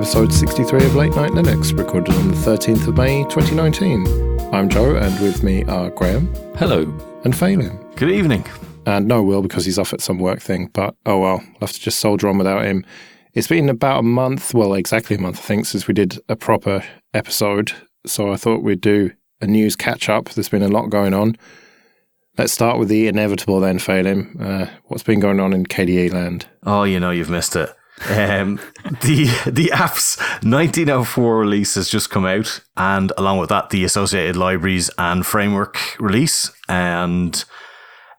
episode 63 of Late Night Linux, recorded on the 13th of May 2019. I'm Joe, and with me are Graham. Hello. And Phelan. Good evening. And no Will, because he's off at some work thing, but oh well, I'll have to just soldier on without him. It's been about a month, well, exactly a month, I think, since we did a proper episode, so I thought we'd do a news catch-up. There's been a lot going on. Let's start with the inevitable then, Phelan. What's been going on in KDE land? Oh, you know, you've missed it. The app's 1904 release has just come out, and along with that, the associated libraries and framework release. And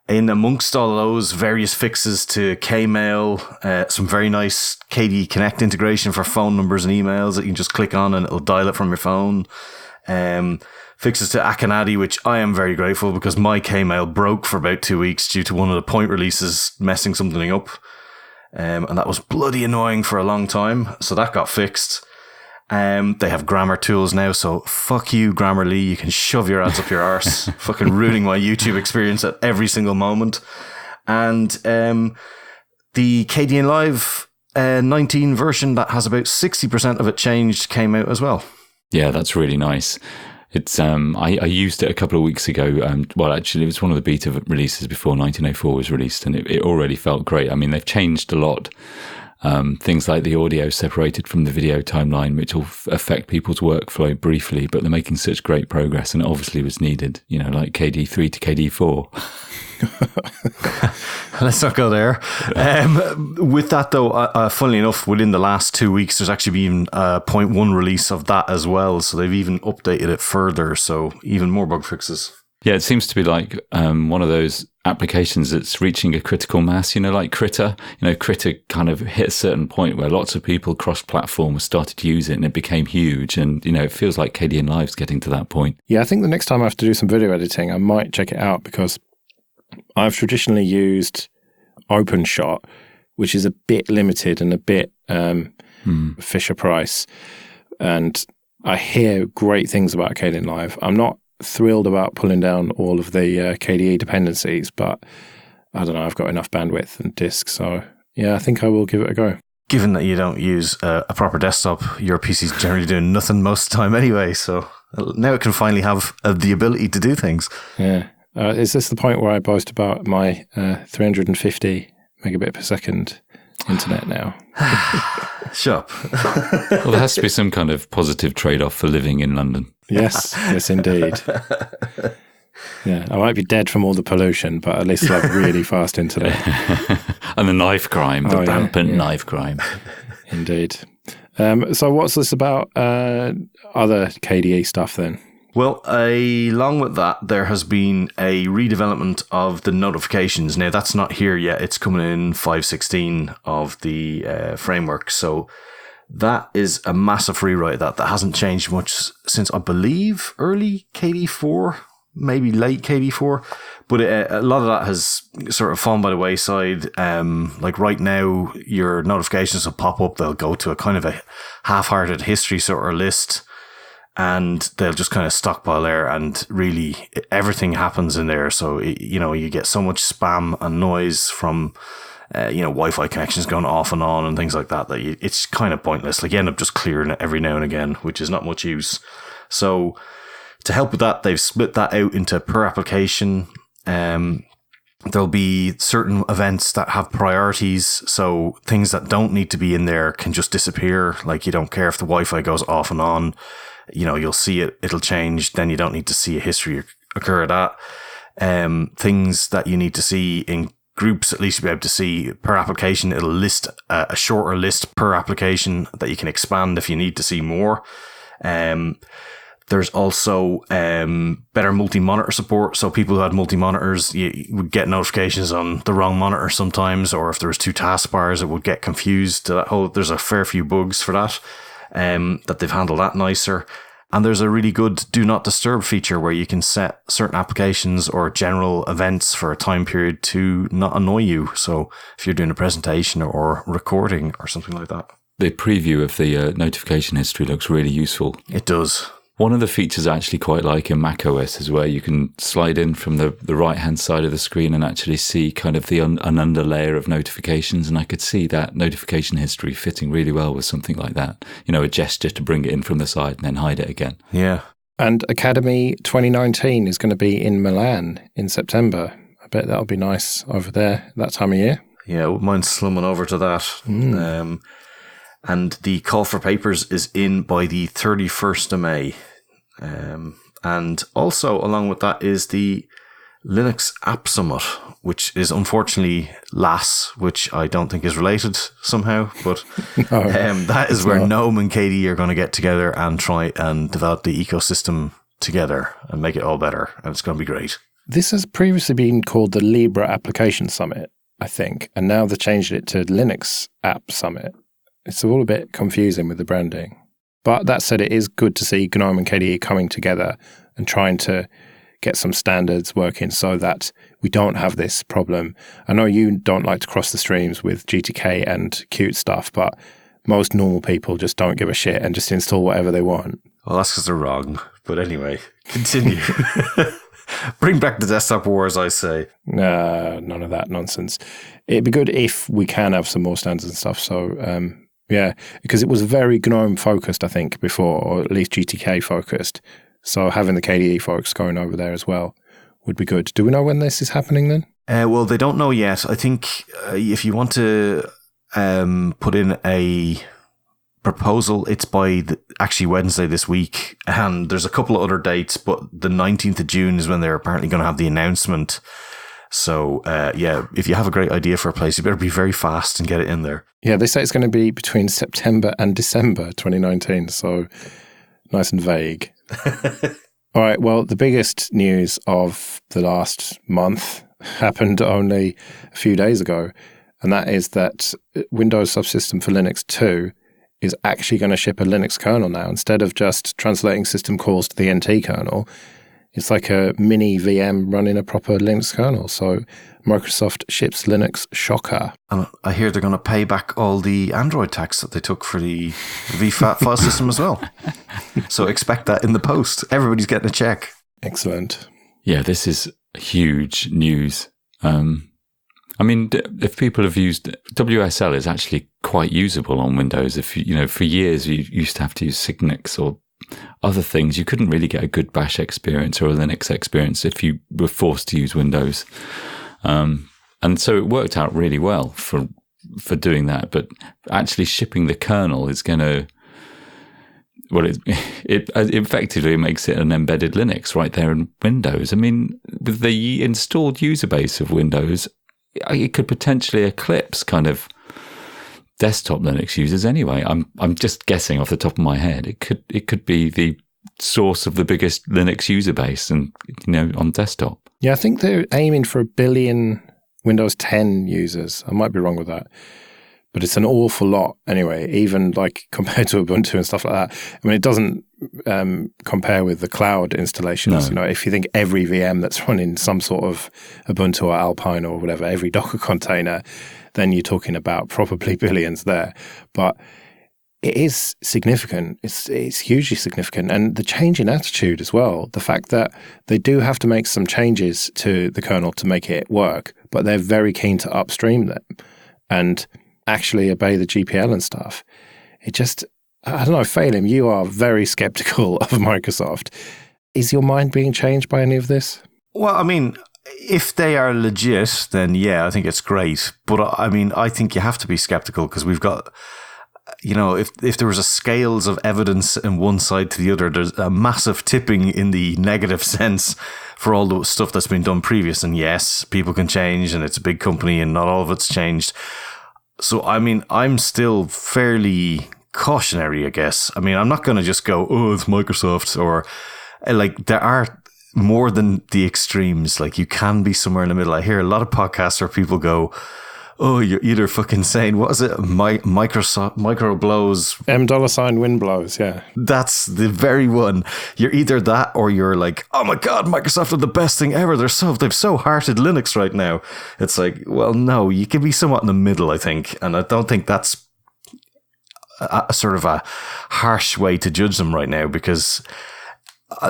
in amongst all of those, various fixes to Kmail, some very nice KDE Connect integration for phone numbers and emails that you can just click on and it'll dial it from your phone. Fixes to Akinadi, which I am very grateful because my Kmail broke for about 2 weeks due to one of the point releases messing something up. And that was bloody annoying for a long time. So that got fixed. They have grammar tools now. So fuck you, Grammarly. You can shove your ads up your arse. Fucking ruining my YouTube experience at every single moment. And the KDE Live 19 version that has about 60% of it changed came out as well. Yeah, that's really nice. It's I used it a couple of weeks ago. Well, actually, it was one of the beta releases before 1904 was released, and it already felt great. I mean, they've changed a lot. Things like the audio separated from the video timeline, which will affect people's workflow briefly, but they're making such great progress, and it obviously was needed, you know, like KDE3 to KDE4. Let's not go there. With that, though, funnily enough, within the last 2 weeks, there's actually been a 0.1 release of that as well, so they've even updated it further, so even more bug fixes. Yeah, it seems to be like one of those applications that's reaching a critical mass, you know, like Critter. You know, Critter kind of hit a certain point where lots of people cross-platform started to use it and it became huge. And, you know, it feels like KDE Live's getting to that point. Yeah, I think the next time I have to do some video editing, I might check it out because I've traditionally used OpenShot, which is a bit limited and a bit Fisher Price. And I hear great things about KDE Live. I'm not thrilled about pulling down all of the KDE dependencies, but I don't know, I've got enough bandwidth and disk, so yeah, I think I will give it a go. Given that you don't use a proper desktop, your PC's generally doing nothing most of the time anyway, so now it can finally have the ability to do things. Yeah. Is this the point where I boast about my 350 megabit per second internet now? Shut up. Well, there has to be some kind of positive trade-off for living in London. Yes, indeed. Yeah, I might be dead from all the pollution, but at least I'll have really fast internet. And the knife crime, the rampant knife crime. Indeed. So what's this about other KDE stuff then? Well, along with that, there has been a redevelopment of the notifications. Now, that's not here yet. It's coming in 5.16 of the framework. So that is a massive rewrite that hasn't changed much since, I believe, early KDE4, maybe late KDE4. But a lot of that has sort of fallen by the wayside. Like right now, your notifications will pop up. They'll go to a kind of a half-hearted history sort of list. And they'll just kind of stockpile there, and really everything happens in there. So, you know, you get so much spam and noise from, Wi-Fi connections going off and on and things like that, it's kind of pointless. Like, you end up just clearing it every now and again, which is not much use. So to help with that, they've split that out into per application. There'll be certain events that have priorities. So things that don't need to be in there can just disappear. Like, you don't care if the Wi-Fi goes off and on. You know, you'll see it, it'll change, then you don't need to see a history occur of that. Things that you need to see in groups, at least you'll be able to see per application. It'll list a shorter list per application that you can expand if you need to see more. There's also better multi-monitor support. So people who had multi-monitors, you would get notifications on the wrong monitor sometimes, or if there was two taskbars, it would get confused. There's a fair few bugs for that. That they've handled that nicer. And there's a really good do not disturb feature where you can set certain applications or general events for a time period to not annoy you. So if you're doing a presentation or recording or something like that. The preview of the notification history looks really useful. It does. One of the features I actually quite like in macOS is where you can slide in from the right-hand side of the screen and actually see kind of an underlayer of notifications. And I could see that notification history fitting really well with something like that. A gesture to bring it in from the side and then hide it again. Yeah. And Academy 2019 is going to be in Milan in September. I bet that'll be nice over there that time of year. Yeah, I wouldn't mind slumming over to that. And the call for papers is in by the 31st of May. And also along with that is the Linux App Summit, which is unfortunately LAS, which I don't think is related somehow. But that is where Gnome and KDE are going to get together and try and develop the ecosystem together and make it all better. And it's going to be great. This has previously been called the Libre Application Summit, I think. And now they changed it to Linux App Summit. It's all a bit confusing with the branding. But that said, it is good to see GNOME and KDE coming together and trying to get some standards working so that we don't have this problem. I know you don't like to cross the streams with GTK and Qt stuff, but most normal people just don't give a shit and just install whatever they want. Well, that's because they're wrong. But anyway, continue. Bring back the desktop wars, I say. None of that nonsense. It'd be good if we can have some more standards and stuff. So, yeah, because it was very GNOME focused, I think, before, or at least GTK focused. So having the KDE folks going over there as well would be good. Do we know when this is happening then? Well, they don't know yet. I think if you want to put in a proposal, it's by actually Wednesday this week. And there's a couple of other dates, but the 19th of June is when they're apparently going to have the announcement. So, if you have a great idea for a place, you better be very fast and get it in there. Yeah, they say it's going to be between September and December 2019, so nice and vague. All right, well, the biggest news of the last month happened only a few days ago, and that is that Windows Subsystem for Linux 2 is actually going to ship a Linux kernel now. Instead of just translating system calls to the NT kernel, it's like a mini VM running a proper Linux kernel. So Microsoft ships Linux Shocker. And I hear they're going to pay back all the Android tax that they took for the VFAT file system as well. So expect that in the post. Everybody's getting a check. Excellent. Yeah, this is huge news. I mean, if people have used WSL, is actually quite usable on Windows. If for years you used to have to use Signix or other things, you couldn't really get a good Bash experience or a Linux experience if you were forced to use Windows. And so it worked out really well for doing that. But actually shipping the kernel is going to, well, it effectively makes it an embedded Linux right there in Windows. I mean, with the installed user base of Windows, it could potentially eclipse kind of desktop Linux users anyway. I'm just guessing off the top of my head. It could be the source of the biggest Linux user base and on desktop. Yeah, I think they're aiming for 1 billion Windows 10 users. I might be wrong with that. But it's an awful lot anyway, even like compared to Ubuntu and stuff like that. I mean, it doesn't compare with the cloud installations. No. If you think every VM that's running some sort of Ubuntu or Alpine or whatever, every Docker container, then you're talking about probably billions there. But it is significant. It's hugely significant. And the change in attitude as well, the fact that they do have to make some changes to the kernel to make it work, but they're very keen to upstream them and actually obey the GPL and stuff. It just, I don't know, Phelim, you are very skeptical of Microsoft. Is your mind being changed by any of this? Well, I mean, if they are legit, then yeah, I think it's great. But I mean, I think you have to be skeptical because we've got, if there was a scales of evidence in one side to the other, there's a massive tipping in the negative sense for all the stuff that's been done previous. And yes, people can change and it's a big company and not all of it's changed. So, I mean, I'm still fairly cautionary, I guess. I mean, I'm not going to just go, oh, it's Microsoft, or like there are more than the extremes. Like you can be somewhere in the middle. I hear a lot of podcasts where people go, oh, you're either fucking saying, what is it? Microsoft, micro blows. $$ win blows, yeah. That's the very one. You're either that or you're like, oh my God, Microsoft are the best thing ever. They've so hearted Linux right now. It's like, well, no, you can be somewhat in the middle, I think. And I don't think that's a sort of a harsh way to judge them right now because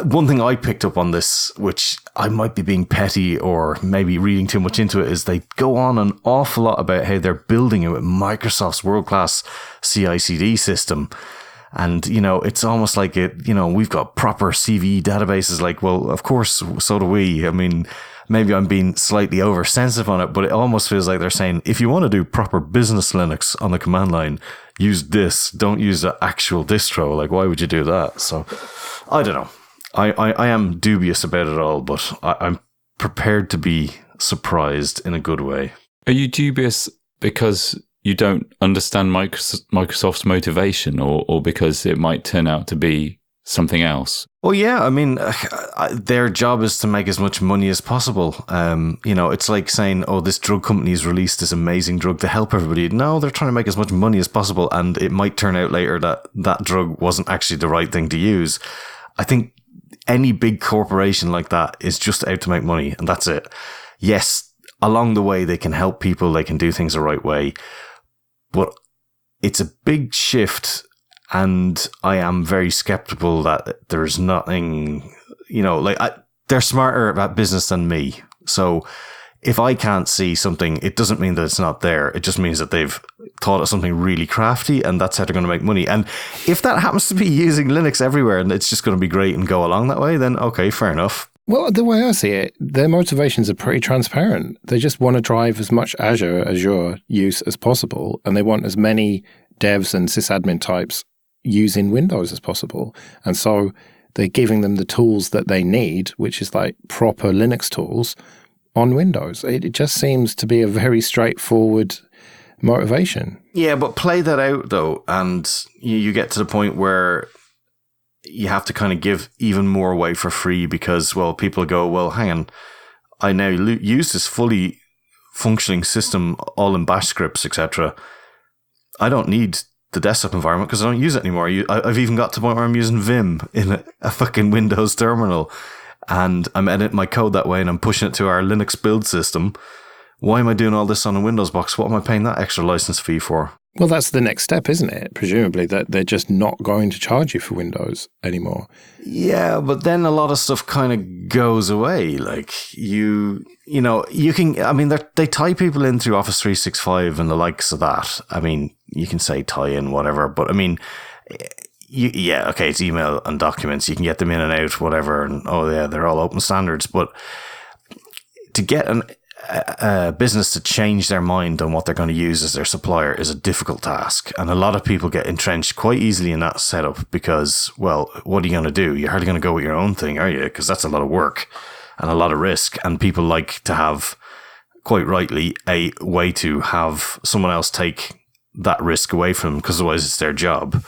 one thing I picked up on this, which I might be being petty or maybe reading too much into it, is they go on an awful lot about how they're building it with Microsoft's world-class CI/CD system. And, it's almost like we've got proper CVE databases. Like, well, of course, so do we. I mean, maybe I'm being slightly oversensitive on it, but it almost feels like they're saying, if you want to do proper business Linux on the command line, use this. Don't use the actual distro. Like, why would you do that? So, I don't know. I am dubious about it all, but I'm prepared to be surprised in a good way. Are you dubious because you don't understand Microsoft's motivation, or because it might turn out to be something else? Well, yeah, I mean, their job is to make as much money as possible. It's like saying, oh, this drug company's released this amazing drug to help everybody. No, they're trying to make as much money as possible, and it might turn out later that that drug wasn't actually the right thing to use. I think any big corporation like that is just out to make money, and that's it. Yes, along the way, they can help people, they can do things the right way, but it's a big shift, and I am very skeptical that there's nothing, they're smarter about business than me. So if I can't see something, it doesn't mean that it's not there. It just means that they've thought of something really crafty, and that's how they're going to make money. And if that happens to be using Linux everywhere and it's just going to be great and go along that way, then okay, fair enough. Well, the way I see it, their motivations are pretty transparent. They just want to drive as much Azure use as possible, and they want as many devs and sysadmin types using Windows as possible. And so they're giving them the tools that they need, which is like proper Linux tools on Windows. It just seems to be a very straightforward motivation. Yeah, but play that out, though, and you get to the point where you have to kind of give even more away for free because, well, people go, well, hang on, I now use this fully functioning system all in bash scripts, etc. I don't need the desktop environment because I don't use it anymore. I've even got to the point where I'm using Vim in a fucking Windows terminal, and I'm editing my code that way and I'm pushing it to our Linux build system. Why am I doing all this on a Windows box? What am I paying that extra license fee for? Well, that's the next step, isn't it? Presumably that they're just not going to charge you for Windows anymore. Yeah, but then a lot of stuff kind of goes away. Like you can, I mean, they tie people in through Office 365 and the likes of that. I mean, you can say tie in, whatever, but I mean, okay, it's email and documents. You can get them in and out, whatever. And oh yeah, they're all open standards. But to get a business to change their mind on what they're going to use as their supplier is a difficult task. And a lot of people get entrenched quite easily in that setup because, well, what are you going to do? You're hardly going to go with your own thing, are you? Because that's a lot of work and a lot of risk. And people like to have, quite rightly, a way to have someone else take that risk away from them because otherwise it's their job.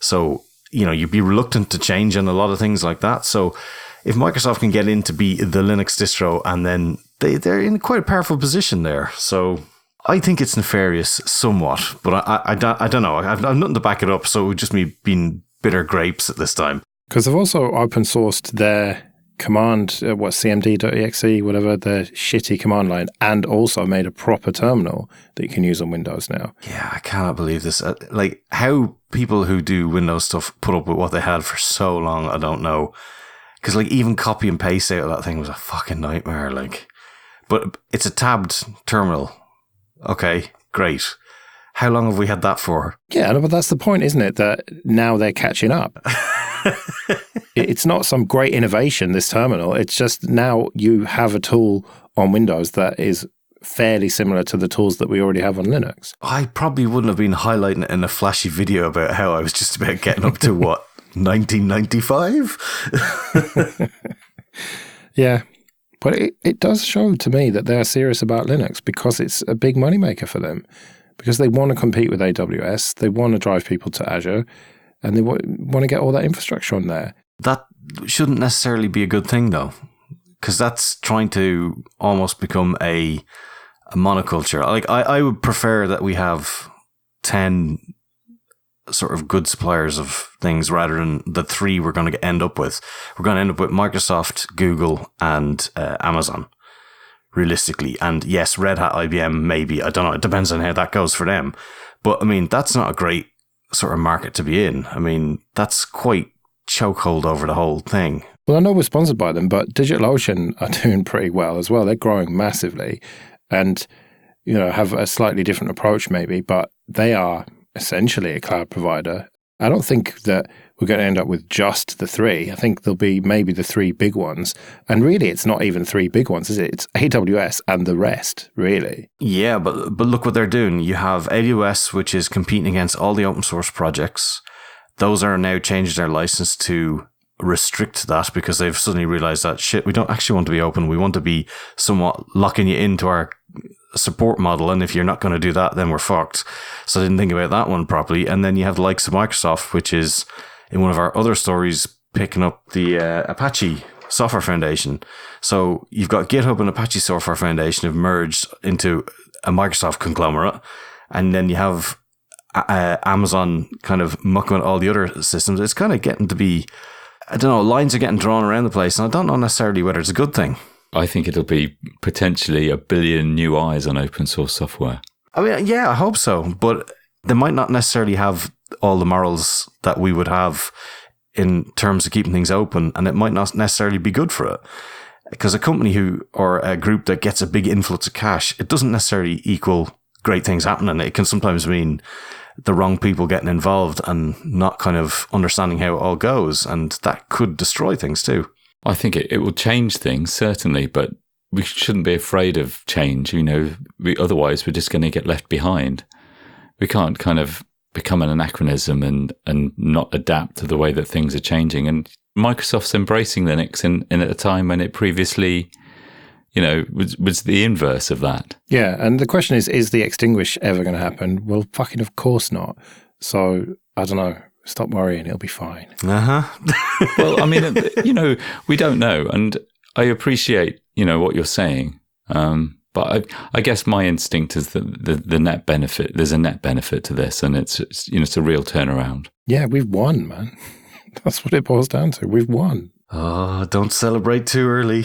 So, you'd be reluctant to change on a lot of things like that. So if Microsoft can get in to be the Linux distro, and then they're in quite a powerful position there. So I think it's nefarious somewhat, but I don't know. I've nothing to back it up, so it would just me being bitter grapes at this time. Because they've also open sourced their command, cmd.exe, whatever, their shitty command line, and also made a proper terminal that you can use on Windows now. Yeah, I cannot believe this. Like, how people who do Windows stuff put up with what they had for so long, I don't know. Because, like, even copy and paste out of that thing was a fucking nightmare, like. But it's a tabbed terminal. Okay, great. How long have we had that for? Yeah, but that's the point, isn't it? That now they're catching up. It's not some great innovation, this terminal. It's just now you have a tool on Windows that is fairly similar to the tools that we already have on Linux. I probably wouldn't have been highlighting it in a flashy video about how I was just about getting up to, what, 1995? Yeah. But it does show to me that they're serious about Linux because it's a big moneymaker for them. Because they want to compete with AWS, they want to drive people to Azure, and they want to get all that infrastructure on there. That shouldn't necessarily be a good thing, though, because that's trying to almost become a monoculture. Like I would prefer that we have 10 sort of good suppliers of things rather than the 3 we're going to end up with. We're going to end up with Microsoft, Google, and Amazon, realistically. And yes, Red Hat, IBM, maybe. I don't know. It depends on how that goes for them. But I mean, that's not a great sort of market to be in. I mean, that's quite chokehold over the whole thing. Well, I know we're sponsored by them, but DigitalOcean are doing pretty well as well. They're growing massively and, have a slightly different approach maybe, but they are essentially a cloud provider. I don't think that we're going to end up with just the three. I think there'll be maybe the three big ones. And really, it's not even three big ones, is it? It's AWS and the rest, really. Yeah, but look what they're doing. You have AWS, which is competing against all the open source projects. Those are now changing their license to restrict that because they've suddenly realized that, shit, we don't actually want to be open. We want to be somewhat locking you into our support model, and if you're not going to do that, then we're fucked. So I didn't think about that one properly. And then you have the likes of Microsoft, which is in one of our other stories picking up the Apache Software Foundation. So you've got GitHub and Apache Software Foundation have merged into a Microsoft conglomerate, and then you have Amazon kind of mucking with all the other systems. It's kind of getting to be, I don't know, lines are getting drawn around the place, and I don't know necessarily whether it's a good thing. I think it'll be potentially 1 billion new eyes on open source software. I mean, yeah, I hope so, but they might not necessarily have all the morals that we would have in terms of keeping things open, and it might not necessarily be good for it. Because a company or a group that gets a big influx of cash, it doesn't necessarily equal great things happening. It can sometimes mean the wrong people getting involved and not kind of understanding how it all goes, and that could destroy things too. I think it will change things, certainly, but we shouldn't be afraid of change. Otherwise we're just going to get left behind. We can't kind of become an anachronism and not adapt to the way that things are changing. And Microsoft's embracing Linux in at a time when it previously, was the inverse of that. Yeah, and the question is the extinguish ever going to happen? Well, fucking of course not. So, I don't know. Stop worrying, it'll be fine. Uh-huh. Well, I mean, we don't know. And I appreciate, what you're saying. But I guess my instinct is that the net benefit, there's a net benefit to this, and it's a real turnaround. Yeah, we've won, man. That's what it boils down to. We've won. Oh, don't celebrate too early.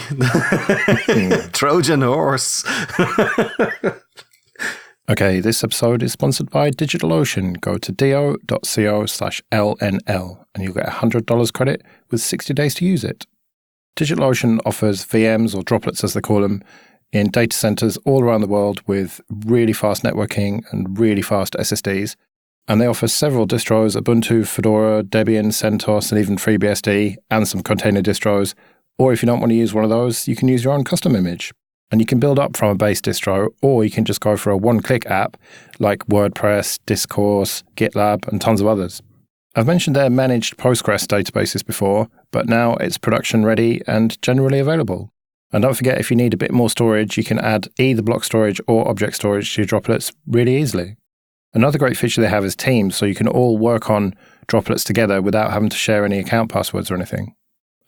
Trojan horse. Okay, this episode is sponsored by DigitalOcean. Go to do.co/LNL and you'll get $100 credit with 60 days to use it. DigitalOcean offers VMs, or droplets as they call them, in data centers all around the world with really fast networking and really fast SSDs. And they offer several distros: Ubuntu, Fedora, Debian, CentOS, and even FreeBSD, and some container distros. Or if you don't want to use one of those, you can use your own custom image. And you can build up from a base distro, or you can just go for a one-click app like WordPress, Discourse, GitLab, and tons of others. I've mentioned their managed Postgres databases before, but now it's production ready and generally available. And don't forget, if you need a bit more storage, you can add either block storage or object storage to your droplets really easily. Another great feature they have is Teams, so you can all work on droplets together without having to share any account passwords or anything.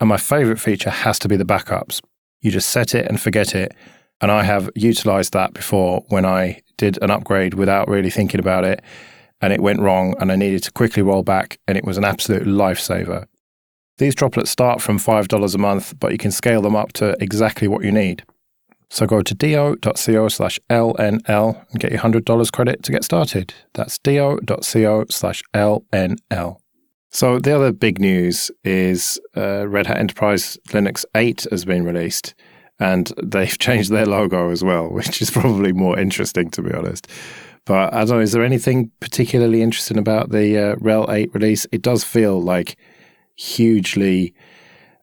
And my favorite feature has to be the backups. You just set it and forget it. And I have utilized that before when I did an upgrade without really thinking about it, and it went wrong and I needed to quickly roll back, and it was an absolute lifesaver. These droplets start from $5 a month, but you can scale them up to exactly what you need. So go to do.co/LNL and get your $100 credit to get started. That's do.co/LNL. So the other big news is Red Hat Enterprise Linux 8 has been released, and they've changed their logo as well, which is probably more interesting, to be honest. But I don't know, is there anything particularly interesting about the RHEL 8 release? It does feel like hugely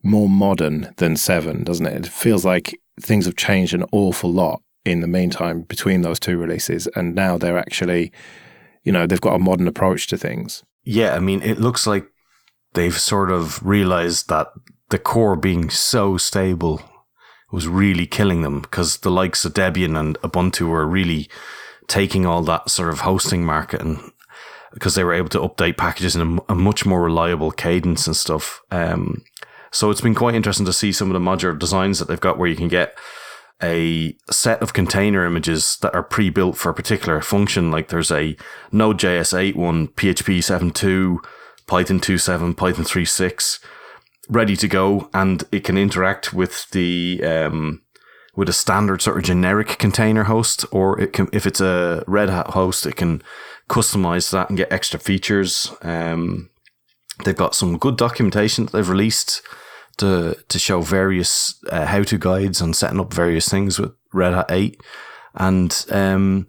more modern than 7, doesn't it? It feels like things have changed an awful lot in the meantime between those two releases, and now they're actually, they've got a modern approach to things. Yeah, I mean, it looks like they've sort of realized that the core being so stable was really killing them, because the likes of Debian and Ubuntu were really taking all that sort of hosting market, and because they were able to update packages in a much more reliable cadence and stuff. So it's been quite interesting to see some of the modular designs that they've got, where you can get a set of container images that are pre-built for a particular function. Like there's a Node.js 8.1, PHP 7.2, Python 2.7, Python 3.6 ready to go, and it can interact with the with a standard sort of generic container host, or it can, if it's a Red Hat host, it can customize that and get extra features. They've got some good documentation that they've released to show various how-to guides on setting up various things with Red Hat 8. And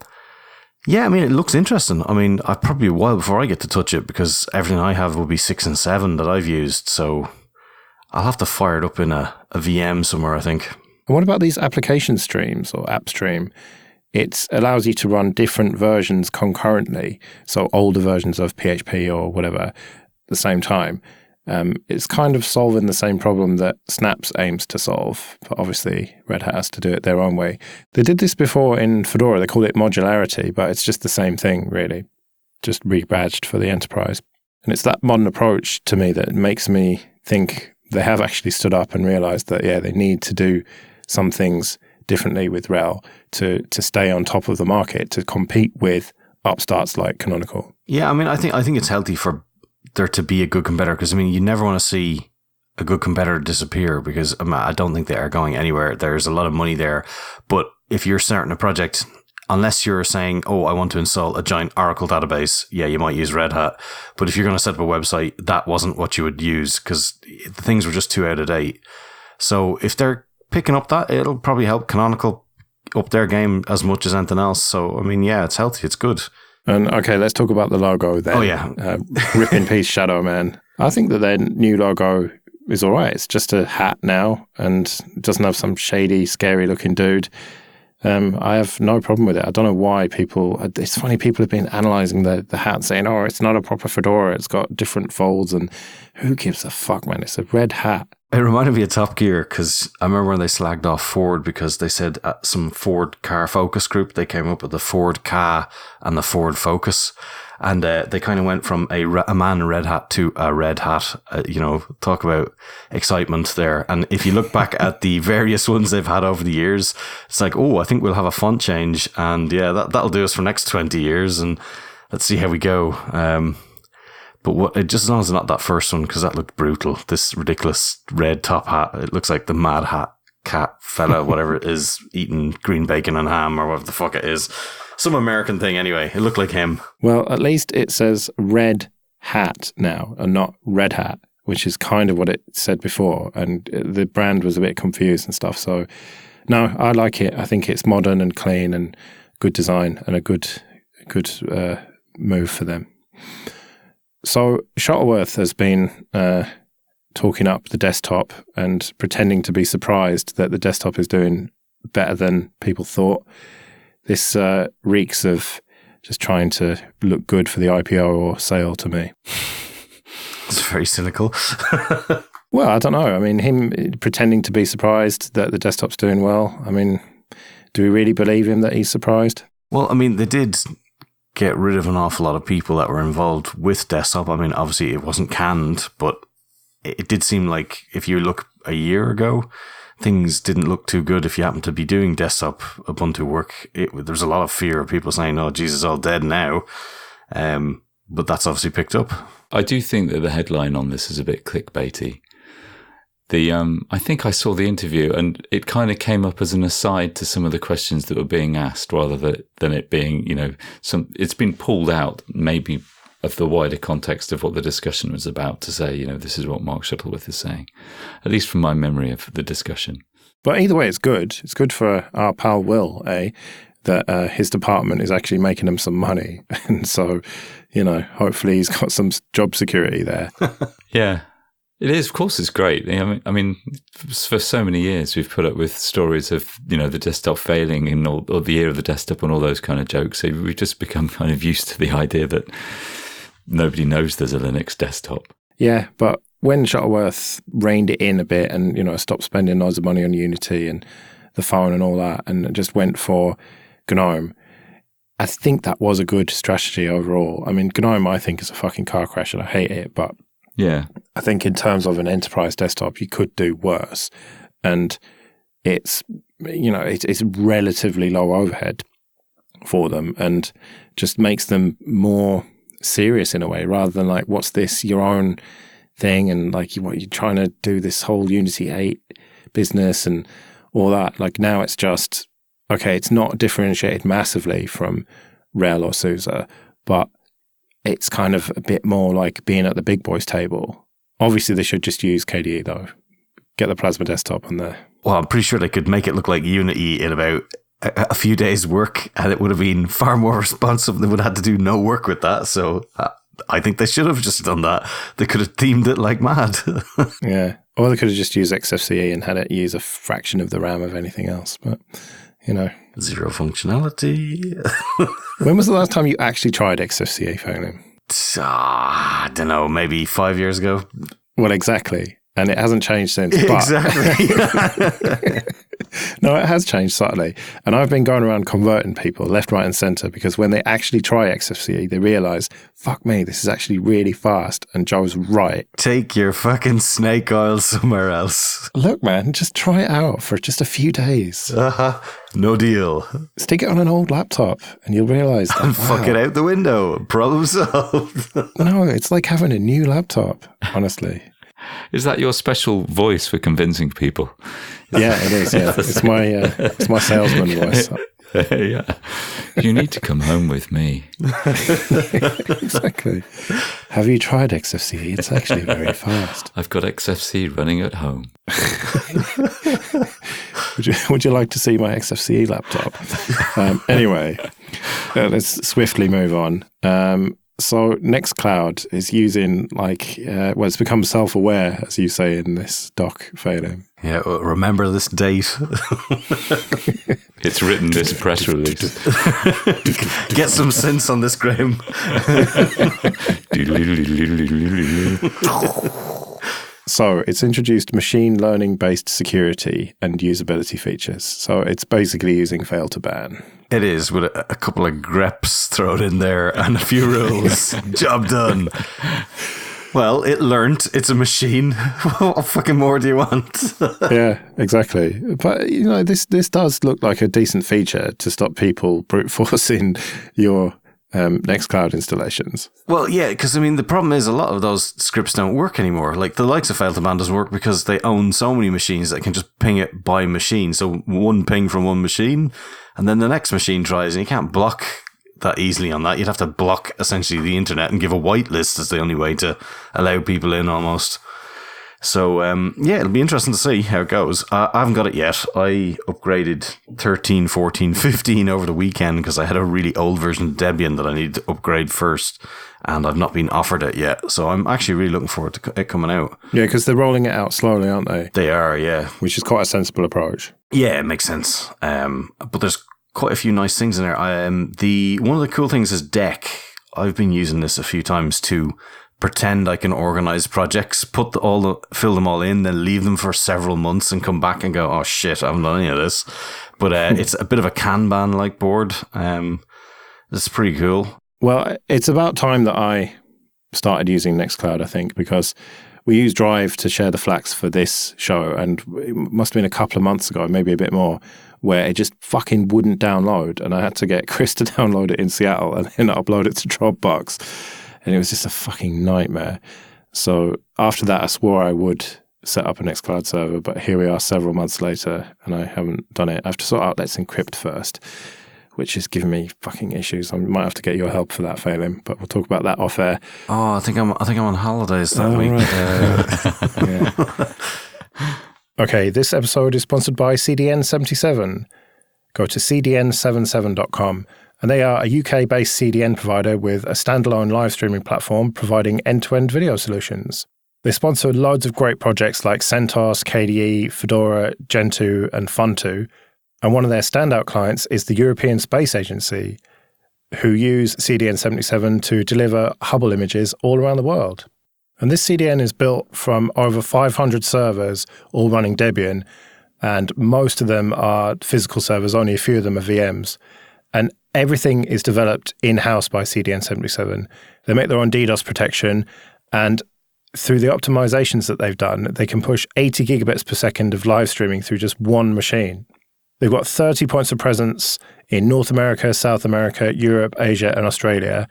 yeah, I mean, it looks interesting. I mean, I probably a while before I get to touch it because everything I have will be 6 and 7 that I've used. So I'll have to fire it up in a VM somewhere, I think. And what about these application streams or app stream? It allows you to run different versions concurrently. So older versions of PHP or whatever at the same time. It's kind of solving the same problem that Snaps aims to solve, but obviously Red Hat has to do it their own way. They did this before in Fedora. They called it modularity, but it's just the same thing, really, just rebadged for the enterprise. And it's that modern approach to me that makes me think they have actually stood up and realized that, yeah, they need to do some things differently with RHEL to stay on top of the market, to compete with upstarts like Canonical. Yeah, I mean, I think it's healthy for there to be a good competitor, because I mean, you never want to see a good competitor disappear, because I don't think they are going anywhere. There's a lot of money there, but if you're starting a project, unless you're saying, oh, I want to install a giant Oracle database, yeah, you might use Red Hat. But if you're going to set up a website, that wasn't what you would use, because the things were just too out of date. So if they're picking up that, it'll probably help Canonical up their game as much as anything else. So I mean, yeah, it's healthy, it's good. And okay, let's talk about the logo then. Oh, yeah. Rip in peace, Shadowman. I think that their new logo is all right. It's just a hat now and doesn't have some shady, scary-looking dude. I have no problem with it. I don't know why people... It's funny, people have been analysing the hat, saying, oh, it's not a proper fedora. It's got different folds, and who gives a fuck, man? It's a red hat. It reminded me of Top Gear, because I remember when they slagged off Ford, because they said at some Ford car focus group, they came up with the Ford Ka and the Ford Focus. And they kind of went from a man in a red hat to a red hat. Talk about excitement there. And if you look back at the various ones they've had over the years, it's like, oh, I think we'll have a font change. And yeah, that'll do us for the next 20 years. And let's see how we go. But just as long as it's not that first one, because that looked brutal. This ridiculous red top hat. It looks like the Mad Hat cat fella, whatever it is, eating green bacon and ham or whatever the fuck it is. Some American thing anyway. It looked like him. Well, at least it says Red Hat now and not Red Hat, which is kind of what it said before. And the brand was a bit confused and stuff. So, no, I like it. I think it's modern and clean and good design and a good move for them. So Shuttleworth has been talking up the desktop and pretending to be surprised that the desktop is doing better than people thought. This reeks of just trying to look good for the IPO or sale to me. It's very cynical. Well, I don't know. I mean, him pretending to be surprised that the desktop's doing well. I mean, do we really believe him that he's surprised? Well, I mean, they did get rid of an awful lot of people that were involved with desktop. I mean, obviously it wasn't canned, but it did seem like if you look a year ago, things didn't look too good if you happen to be doing desktop Ubuntu work. There's a lot of fear of people saying, oh, Jesus, all dead now. But that's obviously picked up. I do think that the headline on this is a bit clickbaity. I think I saw the interview and it kind of came up as an aside to some of the questions that were being asked, rather than it being, it's been pulled out maybe of the wider context of what the discussion was about to say, this is what Mark Shuttleworth is saying, at least from my memory of the discussion. But either way, it's good. It's good for our pal Will, that his department is actually making him some money. And so, hopefully he's got some job security there. Yeah. It is, of course, it's great. I mean, for so many years we've put up with stories of, the desktop failing and or the year of the desktop and all those kind of jokes. So we've just become kind of used to the idea that nobody knows there's a Linux desktop. Yeah, but when Shuttleworth reined it in a bit and, stopped spending loads of money on Unity and the phone and all that and just went for GNOME, I think that was a good strategy overall. I mean, GNOME, I think, is a fucking car crash and I hate it, but yeah, I think in terms of an enterprise desktop, you could do worse. And it's, it's relatively low overhead for them and just makes them more serious in a way, rather than like, what's this, your own thing? And like, you're trying to do this whole Unity 8 business and all that. Like now it's just, okay, it's not differentiated massively from RHEL or SUSE, but it's kind of a bit more like being at the big boys table. Obviously, they should just use KDE, though. get the Plasma desktop on there. Well, I'm pretty sure they could make it look like Unity in about a few days' work, and it would have been far more responsive. They would have had to do no work with that. So I think they should have just done that. They could have themed it like mad. Yeah. Or they could have just used XFCE and had it use a fraction of the RAM of anything else. But, you know. Zero functionality. When was the last time you actually tried XFCE, Phelim? I don't know, maybe 5 years ago. Well, exactly. And it hasn't changed since. Exactly. No, it has changed slightly. And I've been going around converting people left, right, and center because when they actually try XFCE, they realize, fuck me, this is actually really fast. And Joe's right. Take your fucking snake oil somewhere else. Look, man, just try it out for just a few days. No deal. Stick it on an old laptop and you'll realize that, and fuck it out the window. Problem solved. No, it's like having a new laptop, honestly. Is that your special voice for convincing people? Yeah, it is. Yeah. It's my salesman voice. Yeah. You need to come home with me. Exactly. Have you tried XFCE? It's actually very fast. I've got XFCE running at home. Would you like to see my XFCE laptop? Anyway, let's swiftly move on. So Nextcloud is using it's become self-aware, as you say in this doc, Phelim. Yeah, remember this date. It's written this press release. Get some sense on this, Graham. So it's introduced machine learning-based security and usability features. So it's basically using fail to ban. It is, with a couple of greps thrown in there and a few rules. Job done. Well, it learnt. It's a machine. What fucking more do you want? Yeah, exactly. But, you know, this does look like a decent feature to stop people brute forcing your Nextcloud installations. Well, yeah, because I mean, the problem is a lot of those scripts don't work anymore. Like the likes of fail to ban doesn't work because they own so many machines that can just ping it by machine. So one ping from one machine, and then the next machine tries, and you can't block that easily on that. You'd have to block essentially the internet and give a whitelist as the only way to allow people in almost. So, yeah, it'll be interesting to see how it goes. I haven't got it yet. I upgraded 13, 14, 15 over the weekend because I had a really old version of Debian that I needed to upgrade first, and I've not been offered it yet. So I'm actually really looking forward to it coming out. Yeah, because they're rolling it out slowly, aren't they? They are, yeah. Which is quite a sensible approach. Yeah, it makes sense. But there's quite a few nice things in there. One of the cool things is Deck. I've been using this a few times to pretend I can organize projects, fill them all in, then leave them for several months and come back and go, oh shit, I haven't done any of this. But it's a bit of a Kanban-like board. It's pretty cool. Well, it's about time that I started using Nextcloud, I think, because we use Drive to share the flags for this show, and it must have been a couple of months ago, maybe a bit more, where it just fucking wouldn't download, and I had to get Chris to download it in Seattle and then upload it to Dropbox. And it was just a fucking nightmare. So after that, I swore I would set up a Nextcloud server, but here we are several months later, and I haven't done it. I have to sort out Let's Encrypt first, which is giving me fucking issues. I might have to get your help for that, Phelim, but we'll talk about that off air. Oh, I think I'm on holidays that week. Right. Yeah. Okay, this episode is sponsored by CDN77. Go to cdn77.com. And they are a UK-based CDN provider with a standalone live streaming platform providing end-to-end video solutions. They sponsor loads of great projects like CentOS, KDE, Fedora, Gentoo, and Funtoo. And one of their standout clients is the European Space Agency, who use CDN77 to deliver Hubble images all around the world. And this CDN is built from over 500 servers, all running Debian, and most of them are physical servers, only a few of them are VMs. And everything is developed in-house by CDN77. They make their own DDoS protection, and through the optimizations that they've done, they can push 80 gigabits per second of live streaming through just one machine. They've got 30 points of presence in North America, South America, Europe, Asia, and Australia,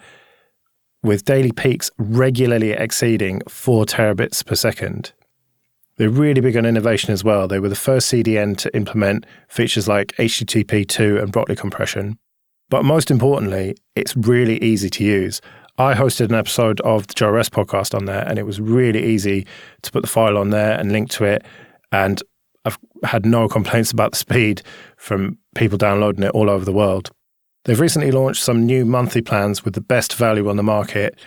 with daily peaks regularly exceeding 4 terabits per second. They're really big on innovation as well. They were the first CDN to implement features like HTTP2 and Brockley compression. But most importantly, it's really easy to use. I hosted an episode of the Joe Rest podcast on there, and it was really easy to put the file on there and link to it. and I've had no complaints about the speed from people downloading it all over the world. They've recently launched some new monthly plans with the best value on the market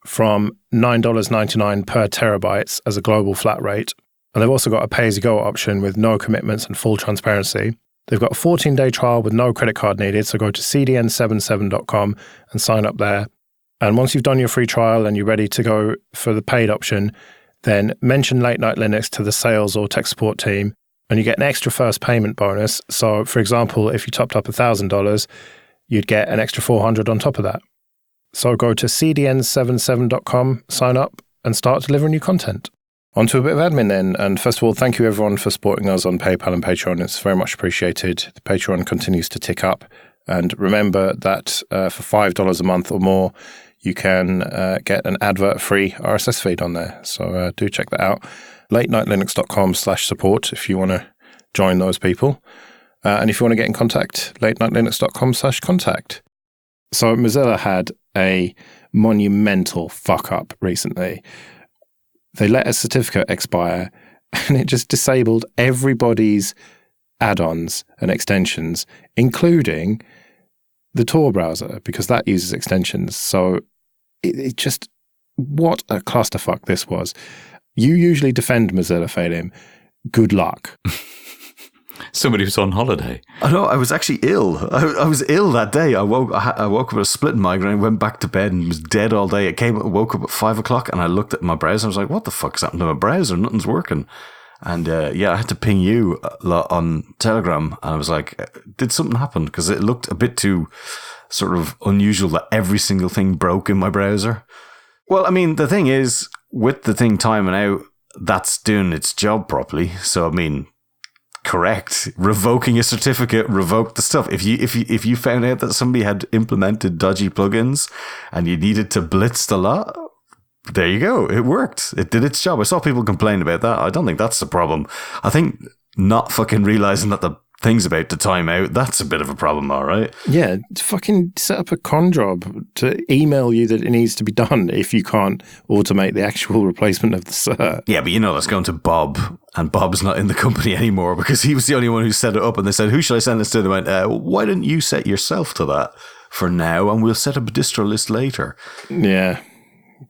from $9.99 per terabytes as a global flat rate. And they've also got a pay-as-you-go option with no commitments and full transparency. They've got a 14-day trial with no credit card needed, so go to cdn77.com and sign up there. And once you've done your free trial and you're ready to go for the paid option, then mention Late Night Linux to the sales or tech support team, and you get an extra first payment bonus. So, for example, if you topped up $1,000, you'd get an extra $400 on top of that. So go to cdn77.com, sign up, and start delivering new content. On to a bit of admin then. And first of all, thank you everyone for supporting us on PayPal and Patreon. It's very much appreciated. The Patreon continues to tick up. And remember that for $5 a month or more, you can get an advert-free RSS feed on there. So do check that out. latenightlinux.com/support if you want to join those people. And if you want to get in contact, latenightlinux.com/contact. So Mozilla had a monumental fuck-up recently. They let a certificate expire, and it just disabled everybody's add-ons and extensions, including the Tor browser, because that uses extensions. So it just, what a clusterfuck this was. You usually defend Mozilla, Phelim. Good luck. Somebody was on holiday. I know, I was actually ill. I was ill that day. I woke up with a split migraine, went back to bed and was dead all day. Woke up at 5 o'clock and I looked at my browser. I was like, what the fuck's happened to my browser? Nothing's working. And I had to ping you on Telegram, and I was like, did something happen? Because it looked a bit too sort of unusual that every single thing broke in my browser. Well, I mean, the thing is, with the thing timing out, that's doing its job properly. So, I mean, correct. Revoking a certificate, revoke the stuff. If you found out that somebody had implemented dodgy plugins and you needed to blitz the lot, there you go. It worked. It did its job. I saw people complain about that. I don't think that's the problem. I think not fucking realizing that the thing's about to time out, that's a bit of a problem, all right? Yeah, fucking set up a cron job to email you that it needs to be done if you can't automate the actual replacement of the cert. Yeah, but you know that's going to Bob, and Bob's not in the company anymore because he was the only one who set it up, and they said, who should I send this to? They went, why didn't you set yourself to that for now, and we'll set up a distro list later. Yeah,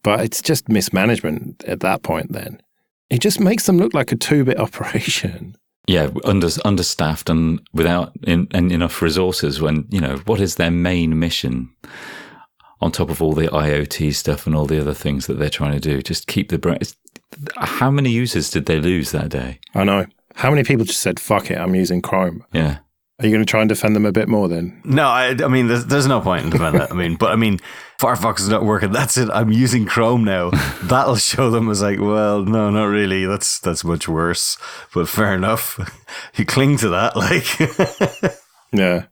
but it's just mismanagement at that point then. It just makes them look like a 2-bit operation. Yeah, understaffed and without enough resources when, you know, what is their main mission on top of all the IoT stuff and all the other things that they're trying to do? Just keep the... How many users did they lose that day? I know. How many people just said, fuck it, I'm using Chrome? Yeah. Are you going to try and defend them a bit more then? No, I mean, there's no point in defending it. I mean, Firefox is not working. That's it. I'm using Chrome now. That'll show them as like, well, no, not really. That's much worse. But fair enough. You cling to that, like. Yeah.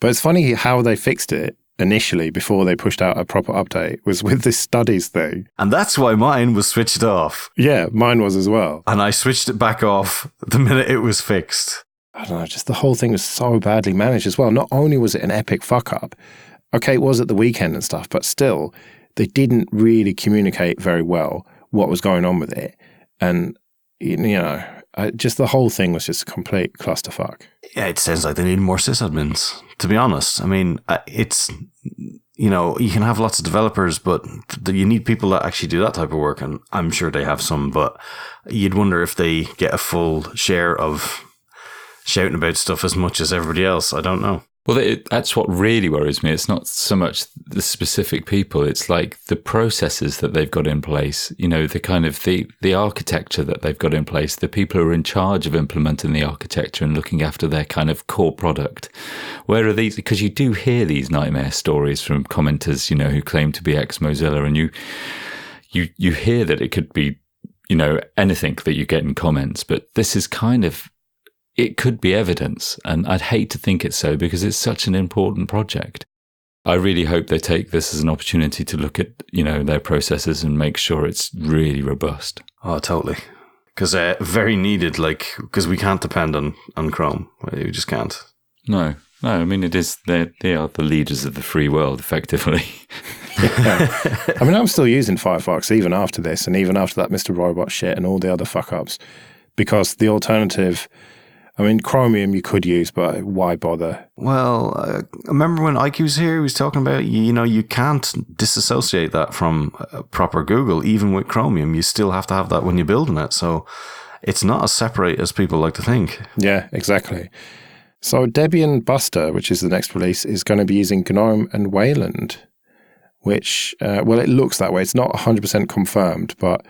But it's funny how they fixed it initially before they pushed out a proper update was with this studies thing. And that's why mine was switched off. Yeah, mine was as well. And I switched it back off the minute it was fixed. I don't know, just the whole thing was so badly managed as well. Not only was it an epic fuck-up, okay, it was at the weekend and stuff, but still, they didn't really communicate very well what was going on with it. And, you know, just the whole thing was just a complete clusterfuck. Yeah, it sounds like they need more sysadmins, to be honest. I mean, it's, you know, you can have lots of developers, but you need people that actually do that type of work, and I'm sure they have some, but you'd wonder if they get a full share of shouting about stuff as much as everybody else. I don't know. Well, that's what really worries me. It's not so much the specific people. It's like the processes that they've got in place, you know, the kind of the architecture that they've got in place, the people who are in charge of implementing the architecture and looking after their kind of core product. Where are these? Because you do hear these nightmare stories from commenters, you know, who claim to be ex-Mozilla, and you hear that it could be, you know, anything that you get in comments, but this is kind of, it could be evidence, and I'd hate to think it's so because it's such an important project. I really hope they take this as an opportunity to look at, you know, their processes and make sure it's really robust. Oh, totally. Because very needed, like, because we can't depend on Chrome. We just can't. No, I mean, it is, they are the leaders of the free world, effectively. Yeah. I mean, I'm still using Firefox even after this, and even after that Mr. Robot shit and all the other fuck-ups. because the alternative, I mean, Chromium you could use, but why bother? Well, I remember when IQ was here, he was talking about, you can't disassociate that from proper Google. Even with Chromium, you still have to have that when you're building it. So it's not as separate as people like to think. Yeah, exactly. So Debian Buster, which is the next release, is going to be using GNOME and Wayland, which, well, it looks that way. It's not 100% confirmed, but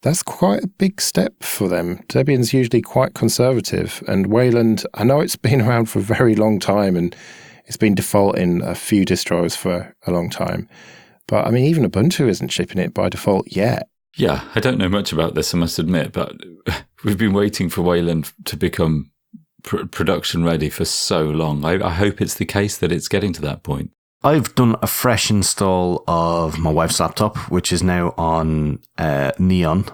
that's quite a big step for them. Debian's usually quite conservative, and Wayland, I know it's been around for a very long time, and it's been default in a few distros for a long time. But, I mean, even Ubuntu isn't shipping it by default yet. Yeah, I don't know much about this, I must admit, but we've been waiting for Wayland to become production ready for so long. I hope it's the case that it's getting to that point. I've done a fresh install of my wife's laptop, which is now on Neon,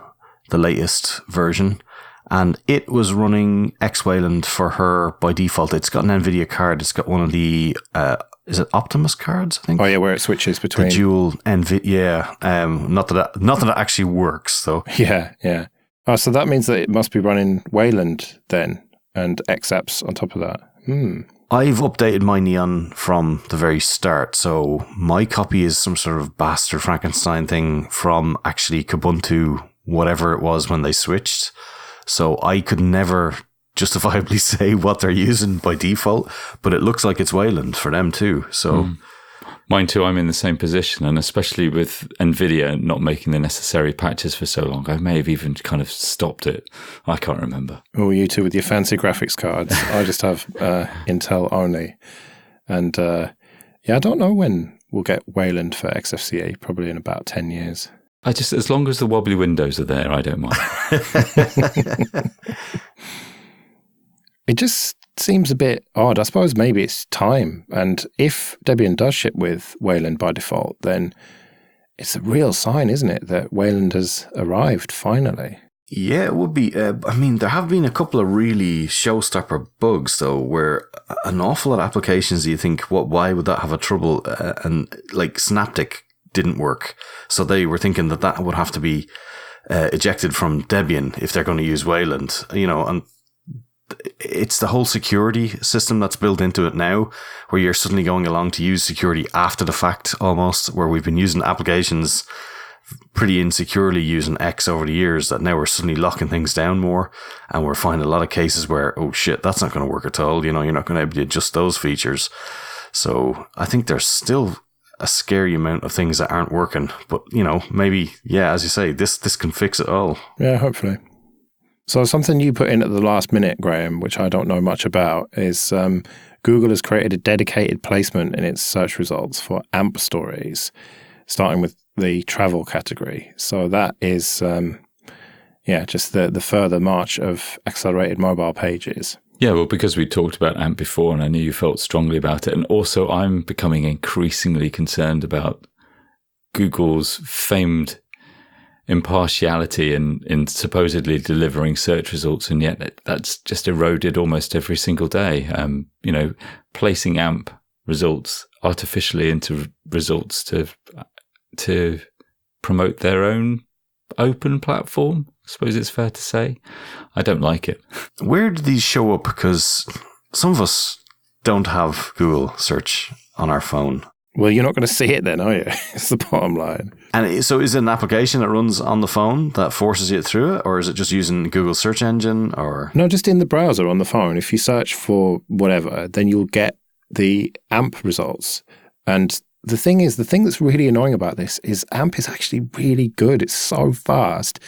the latest version, and it was running X-Wayland for her by default. It's got an NVIDIA card. It's got one of the, is it Optimus cards, I think? Oh, yeah, where it switches between. The dual NVIDIA, not that it actually works, though. Yeah. Oh, so that means that it must be running Wayland then, and XApps on top of that. I've updated my Neon from the very start, so my copy is some sort of bastard Frankenstein thing from actually Ubuntu, whatever it was when they switched. So I could never justifiably say what they're using by default, but it looks like it's Wayland for them too. So mine too. I'm in the same position, and especially with NVIDIA not making the necessary patches for so long, I may have even kind of stopped it. I can't remember. Oh, you two with your fancy graphics cards. I just have Intel only. And I don't know when we'll get Wayland for XFCE, probably in about 10 years. As long as the wobbly windows are there, I don't mind. It just seems a bit odd. I suppose maybe it's time. And if Debian does ship with Wayland by default, then it's a real sign, isn't it, that Wayland has arrived finally? Yeah, it would be. I mean, there have been a couple of really showstopper bugs, though, where an awful lot of applications you think, why would that have a trouble? And like Synaptic didn't work. So they were thinking that would have to be ejected from Debian if they're going to use Wayland, and it's the whole security system that's built into it now, where you're suddenly going along to use security after the fact almost, where we've been using applications pretty insecurely using X over the years, that now we're suddenly locking things down more, and we're finding a lot of cases where, oh shit, that's not going to work at all. You're not going to be able to adjust those features. So I think there's still a scary amount of things that aren't working, but maybe, as you say, this can fix it all. Yeah, hopefully. So something you put in at the last minute, Graham, which I don't know much about, is Google has created a dedicated placement in its search results for AMP stories, starting with the travel category. So that is, just the further march of accelerated mobile pages. Yeah, well, because we talked about AMP before and I knew you felt strongly about it. And also I'm becoming increasingly concerned about Google's famed impartiality in supposedly delivering search results, and yet that's just eroded almost every single day. Placing AMP results artificially into results to promote their own open platform, I suppose it's fair to say. I don't like it. Where do these show up? Because some of us don't have Google search on our phone. Well, you're not going to see it then, are you? It's the bottom line. And so is it an application that runs on the phone that forces you through it? Or is it just using Google search engine? Or no, just in the browser on the phone. If you search for whatever, then you'll get the AMP results. And the thing that's really annoying about this is AMP is actually really good. It's so fast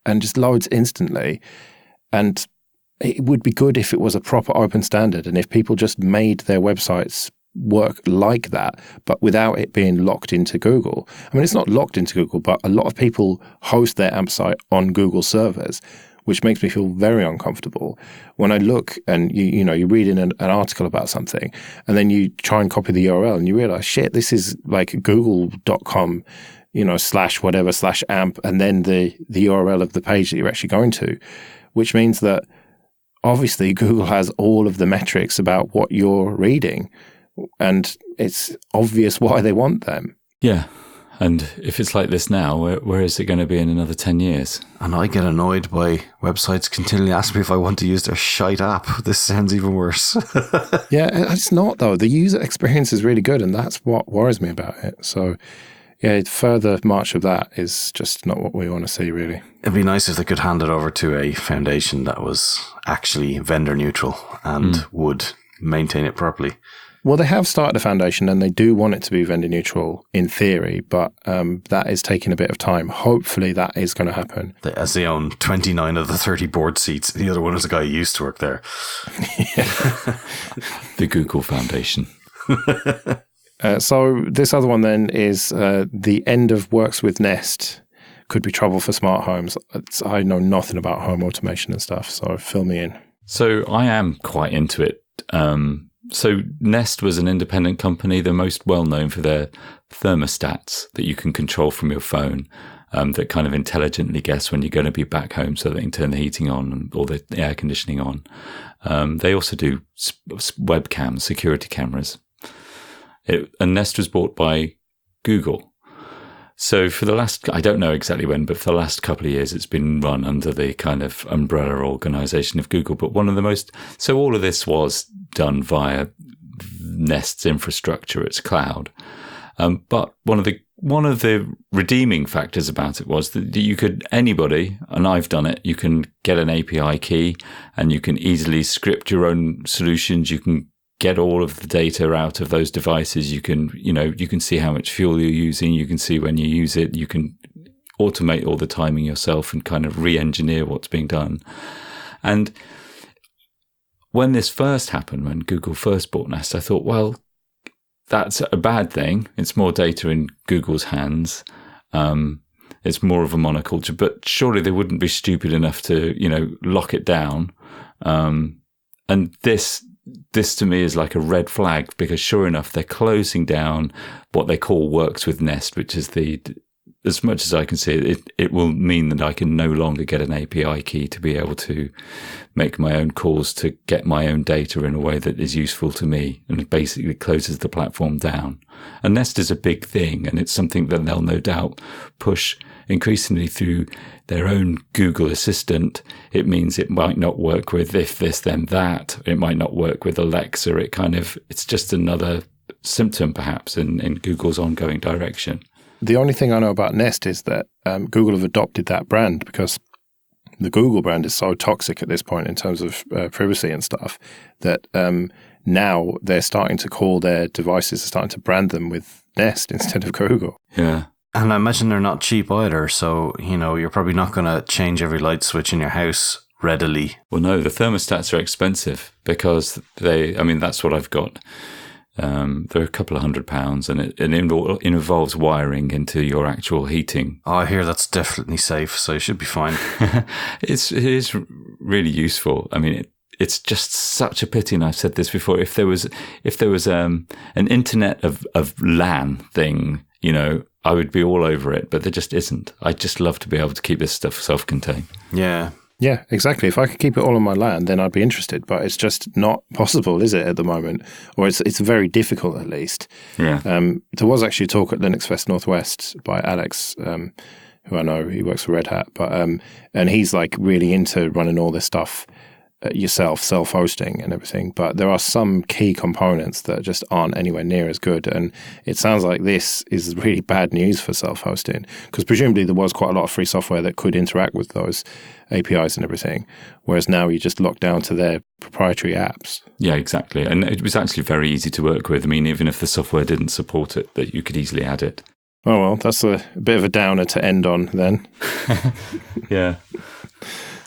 and just loads instantly. And it would be good if it was a proper open standard and if people just made their websites work like that, but without it being locked into Google. I mean, it's not locked into Google, but a lot of people host their AMP site on Google servers, which makes me feel very uncomfortable. When I look and you read in an article about something, and then you try and copy the URL and you realize, shit, this is like google.com, /whatever/AMP, and then the URL of the page that you're actually going to, which means that obviously Google has all of the metrics about what you're reading. And it's obvious why they want them. Yeah. And if it's like this now, where is it going to be in another 10 years? And I get annoyed by websites continually asking me if I want to use their shite app. This sounds even worse. Yeah, it's not, though. The user experience is really good, and that's what worries me about it. So, yeah, further march of that is just not what we want to see, really. It'd be nice if they could hand it over to a foundation that was actually vendor neutral and would maintain it properly. Well, they have started a foundation and they do want it to be vendor neutral in theory, but that is taking a bit of time. Hopefully that is going to happen. As they own 29 of the 30 board seats. The other one is a guy who used to work there. The Google Foundation. So this other one then is the end of works with Nest. Could be trouble for smart homes. I know nothing about home automation and stuff, so fill me in. So I am quite into it. So Nest was an independent company. They're most well known for their thermostats that you can control from your phone, that kind of intelligently guess when you're going to be back home so they can turn the heating on or the air conditioning on. They also do webcams, security cameras. And Nest was bought by Google. So for the last, I don't know exactly when, but for the last couple of years, it's been run under the kind of umbrella organization of Google. But so all of this was done via Nest's infrastructure, its cloud. But one of the redeeming factors about it was that anybody, and I've done it, you can get an API key and you can easily script your own solutions. You can get all of the data out of those devices. You can see how much fuel you're using. You can see when you use it. You can automate all the timing yourself and kind of re-engineer what's being done. And when this first happened, when Google first bought Nest, I thought, well, that's a bad thing. It's more data in Google's hands. It's more of a monoculture, but surely they wouldn't be stupid enough to, lock it down. And this to me is like a red flag, because sure enough, they're closing down what they call Works with Nest, which is as much as I can see it will mean that I can no longer get an API key to be able to make my own calls to get my own data in a way that is useful to me, and it basically closes the platform down. And Nest is a big thing, and it's something that they'll no doubt push increasingly through their own Google Assistant. It means it might not work with if this, then that. It might not work with Alexa. It's just another symptom, perhaps, in Google's ongoing direction. The only thing I know about Nest is that Google have adopted that brand because the Google brand is so toxic at this point in terms of privacy and stuff that now they're starting to call their devices, starting to brand them with Nest instead of Google. Yeah. And I imagine they're not cheap either. So, you're probably not going to change every light switch in your house readily. Well, no, the thermostats are expensive because that's what I've got. They're a couple of £100 and it involves wiring into your actual heating. Oh, I hear that's definitely safe, so you should be fine. It is really useful. I mean, it's just such a pity, and I've said this before, if there was an internet of LAN thing, I would be all over it, but there just isn't. I'd just love to be able to keep this stuff self-contained. Yeah. Yeah, exactly. If I could keep it all on my LAN, then I'd be interested, but it's just not possible, is it, at the moment? Or it's very difficult, at least. Yeah. There was actually a talk at Linux Fest Northwest by Alex, who I know, he works for Red Hat, but and he's like really into running all this stuff yourself, self-hosting and everything, but there are some key components that just aren't anywhere near as good, and it sounds like this is really bad news for self-hosting, because presumably there was quite a lot of free software that could interact with those APIs and everything, whereas now you just lock down to their proprietary apps. Yeah, exactly. And it was actually very easy to work with. I memean, even if the software didn't support it, that you could easily add it. Oh well, that's a bit of a downer to end on then. Yeah.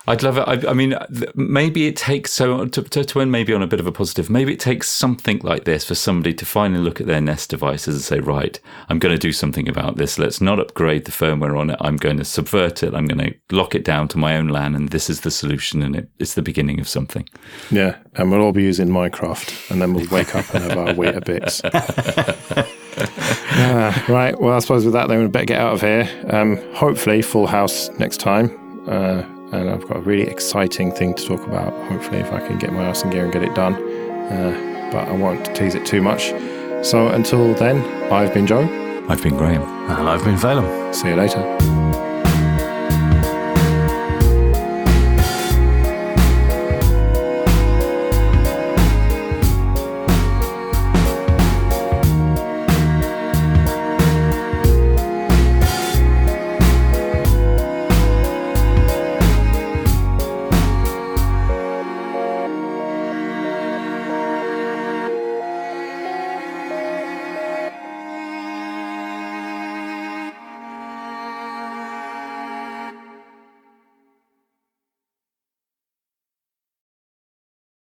I'd love it. I mean, maybe it takes, to end maybe on a bit of a positive, maybe it takes something like this for somebody to finally look at their Nest devices and say, right, I'm going to do something about this. Let's not upgrade the firmware on it. I'm going to subvert it. I'm going to lock it down to my own LAN, and this is the solution, and it's the beginning of something. Yeah, and we'll all be using Minecraft, and then we'll wake up and have our Weetabix. Right, well, I suppose with that, then we better get out of here. Hopefully, full house next time. And I've got a really exciting thing to talk about, hopefully, if I can get my ass in gear and get it done. But I won't tease it too much. So until then, I've been Joe. I've been Graham. And I've been Phelim. See you later.